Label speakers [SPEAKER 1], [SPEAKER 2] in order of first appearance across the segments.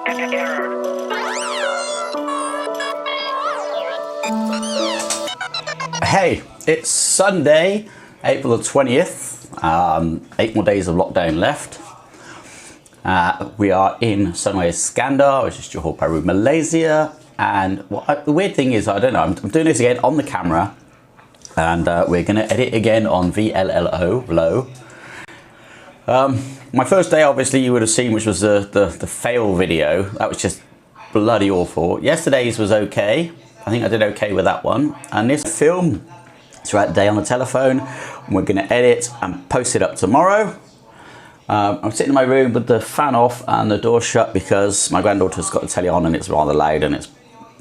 [SPEAKER 1] Hey, it's Sunday, April the 20th, 8 more days of lockdown left. We are in Sunway Iskandar, which is Johor Bahru, Malaysia. And the weird thing is, I don't know, I'm doing this again on the camera, and we're going to edit again on VLLO. My first day, obviously, you would have seen, which was the fail video. That was just bloody awful. Yesterday's was okay. I think I did okay with that one. And this film throughout the day on the telephone. We're going to edit and post it up tomorrow. I'm sitting in my room with the fan off and the door shut because my granddaughter's got the telly on and it's rather loud, and it's,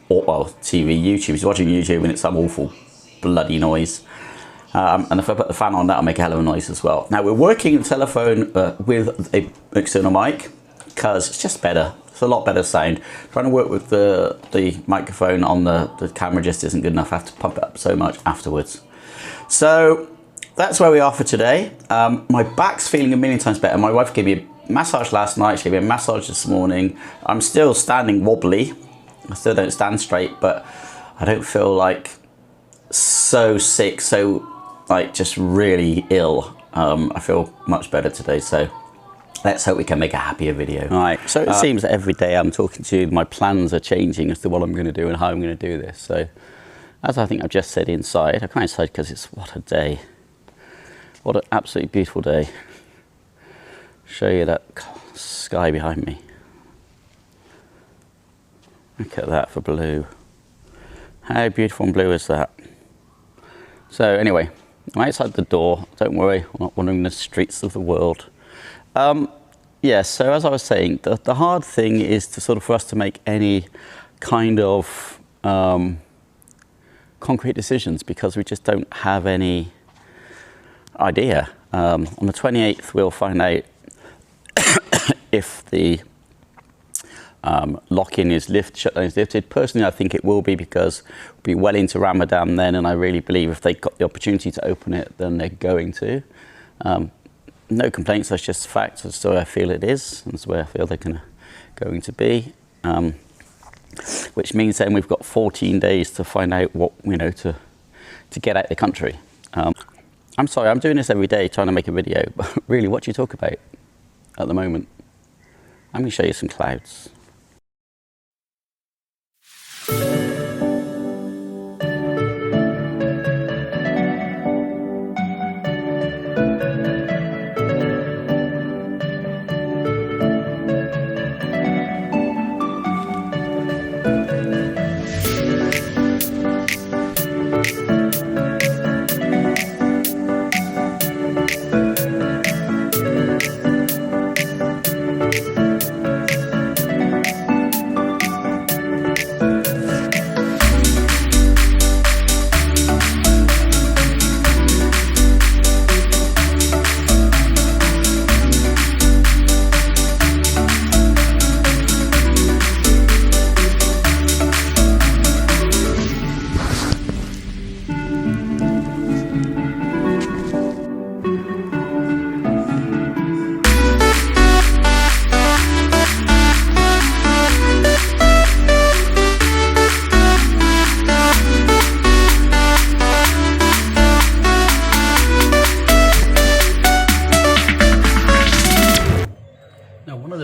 [SPEAKER 1] well, TV, YouTube. She's watching YouTube and it's some awful bloody noise. And if I put the fan on, that'll make a hell of a noise as well. Now, we're working the telephone with an external mic because it's just better. It's a lot better sound. Trying to work with the microphone on the camera just isn't good enough. I have to pump it up so much afterwards. So that's where we are for today. My back's feeling a million times better. My wife gave me a massage last night. She gave me a massage this morning. I'm still standing wobbly. I still don't stand straight, but I don't feel like so sick, so like just really ill. I feel much better today, so let's hope we can make a happier video. All right, so it seems that every day I'm talking to you, my plans are changing as to what I'm going to do and how I'm going to do this. So as I think I've just said inside, I come inside because it's, what a day. What an absolutely beautiful day. Show you that sky behind me. Look at that for blue. How beautiful and blue is that? So anyway, I'm outside the door. Don't worry, I'm not wandering the streets of the world. Yeah, so as I was saying, the hard thing is to sort of for us to make any kind of concrete decisions because we just don't have any idea. On the 28th, we'll find out if the lock-in is shutdown is lifted. Personally, I think it will be because we'll be well into Ramadan then, and I really believe if they got the opportunity to open it, then they're going to. No complaints, that's just facts. That's the way I feel it is. That's the way I feel they're going to be. Which means then we've got 14 days to find out what, you know, to get out of the country. I'm sorry, I'm doing this every day trying to make a video, but really, what do you talk about at the moment? I'm going to show you some clouds.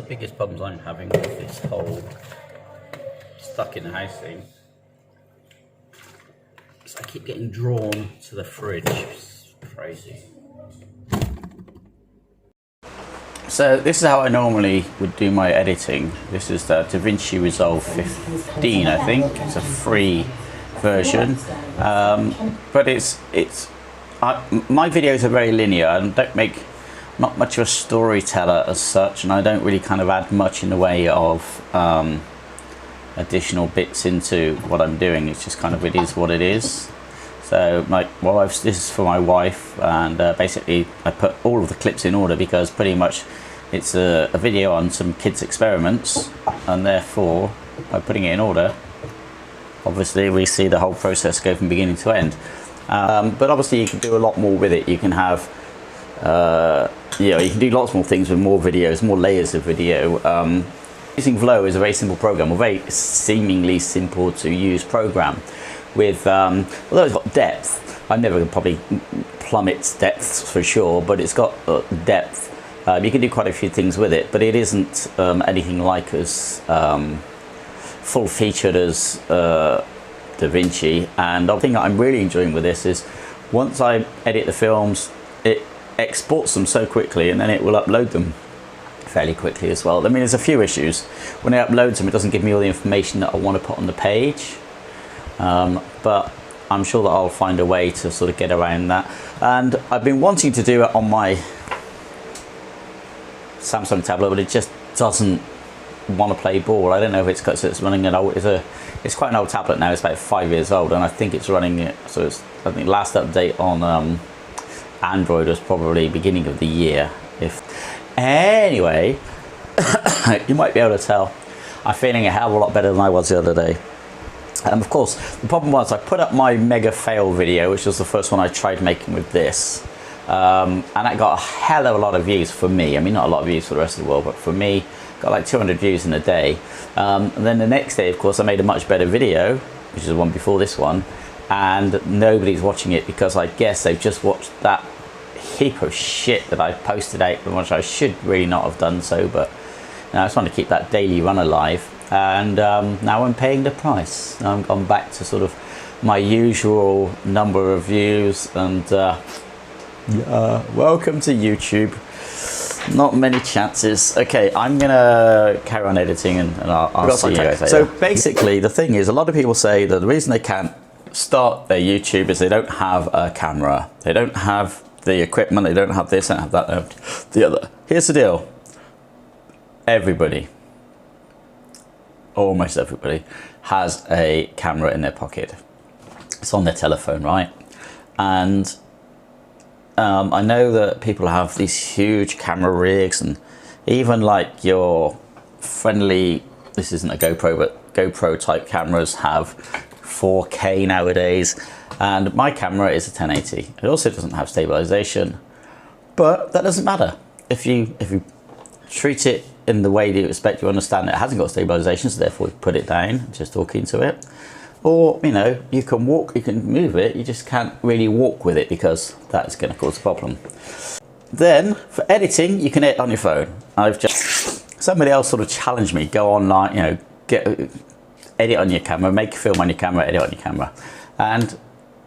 [SPEAKER 1] Biggest problems I'm having with this whole stuck in the house thing is I keep getting drawn to the fridge. It's crazy. So this is how I normally would do my editing. This is the DaVinci Resolve 15, I think. It's a free version, but my videos are very linear and don't make not much of a storyteller as such, and I don't really kind of add much in the way of additional bits into what I'm doing. It's just kind of, it is what it is. So this is for my wife, and basically I put all of the clips in order because pretty much it's a video on some kids' experiments, and therefore by putting it in order, obviously we see the whole process go from beginning to end. But obviously you can do a lot more with it. You can have you know, you can do lots more things with more videos, more layers of video. Using VLLO is a very simple program, a very seemingly simple to use program with, although it's got depth, I'm never going to probably plummet depths for sure, but it's got depth. You can do quite a few things with it, but it isn't anything like as full-featured as DaVinci. And the thing that I'm really enjoying with this is once I edit the films, it exports them so quickly, and then it will upload them fairly quickly as well. I mean, there's a few issues. When it uploads them, it doesn't give me all the information that I want to put on the page, but I'm sure that I'll find a way to sort of get around that. And I've been wanting to do it on my Samsung tablet, but it just doesn't want to play ball. I don't know if it's because it's running an old, it's quite an old tablet now. It's about 5 years old, and I think it's running it, so it's, I think last update on Android was probably beginning of the year. Anyway, you might be able to tell I'm feeling a hell of a lot better than I was the other day. And of course, the problem was I put up my mega fail video, which was the first one I tried making with this, and that got a hell of a lot of views for me. I mean, not a lot of views for the rest of the world, but for me, got like 200 views in a day. And then the next day, of course, I made a much better video, which is the one before this one, and nobody's watching it because I guess they've just watched that heap of shit that I posted out, which I should really not have done so, but I just want to keep that daily run alive. And now I'm paying the price. Now I'm gone back to sort of my usual number of views, and welcome to YouTube. Not many chances. Okay, I'm gonna carry on editing, and I'll see you guys later. So basically, the thing is, a lot of people say that the reason they can't start their YouTube is they don't have a camera. They don't have the equipment, they don't have this, they don't have that, they don't have the other. Here's the deal. Everybody, almost everybody, has a camera in their pocket. It's on their telephone, right? And I know that people have these huge camera rigs, and even like your friendly, this isn't a GoPro, but GoPro type cameras have 4K nowadays. And my camera is a 1080. It also doesn't have stabilization, but that doesn't matter. If you treat it in the way that you expect, you understand it hasn't got stabilization, so therefore you put it down, just talk into it. Or, you know, you can walk, you can move it, you just can't really walk with it because that is going to cause a problem. Then for editing, you can edit on your phone. Somebody else sort of challenged me, go online, you know, edit on your camera, make a film on your camera, edit on your camera. And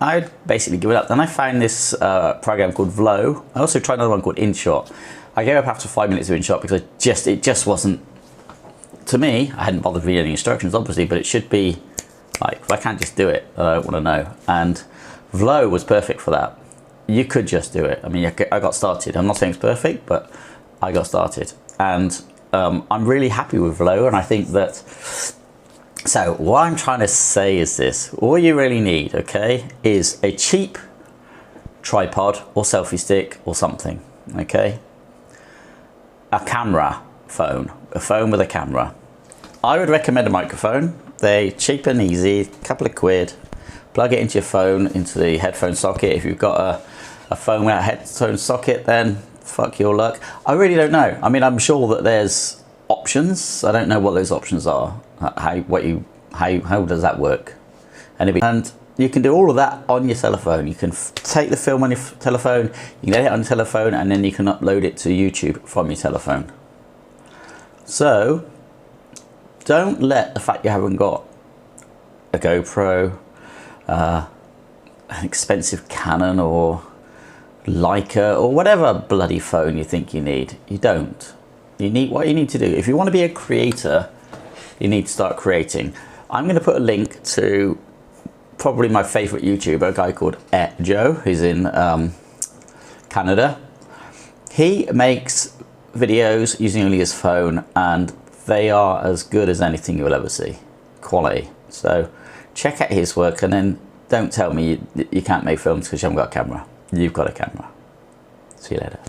[SPEAKER 1] I basically give it up. Then I found this program called VLLO. I also tried another one called InShot. I gave up after 5 minutes of InShot because it just wasn't, to me, I hadn't bothered reading any instructions obviously, but it should be like, I can't just do it, I don't want to know. And VLLO was perfect for that. You could just do it. I mean, I got started. I'm not saying it's perfect, but I got started. And I'm really happy with VLLO, and I think that, so what I'm trying to say is this: all you really need, okay, is a cheap tripod or selfie stick or something, okay? A camera phone, a phone with a camera. I would recommend a microphone. They're cheap and easy, a couple of quid. Plug it into your phone, into the headphone socket. If you've got a phone without a headphone socket, then fuck your luck. I really don't know. I mean, I'm sure that there's options. I don't know what those options are. How does that work? And you can do all of that on your telephone. You can take the film on your telephone, you can edit it on your telephone, and then you can upload it to YouTube from your telephone. So don't let the fact you haven't got a GoPro, an expensive Canon or Leica or whatever bloody phone you think you need. You don't. You need what you need to do. If you want to be a creator, you need to start creating. I'm going to put a link to probably my favorite YouTuber, a guy called Joe, who's in Canada. He makes videos using only his phone, and they are as good as anything you'll ever see. Quality. So check out his work, and then don't tell me you can't make films because you haven't got a camera. You've got a camera. See you later.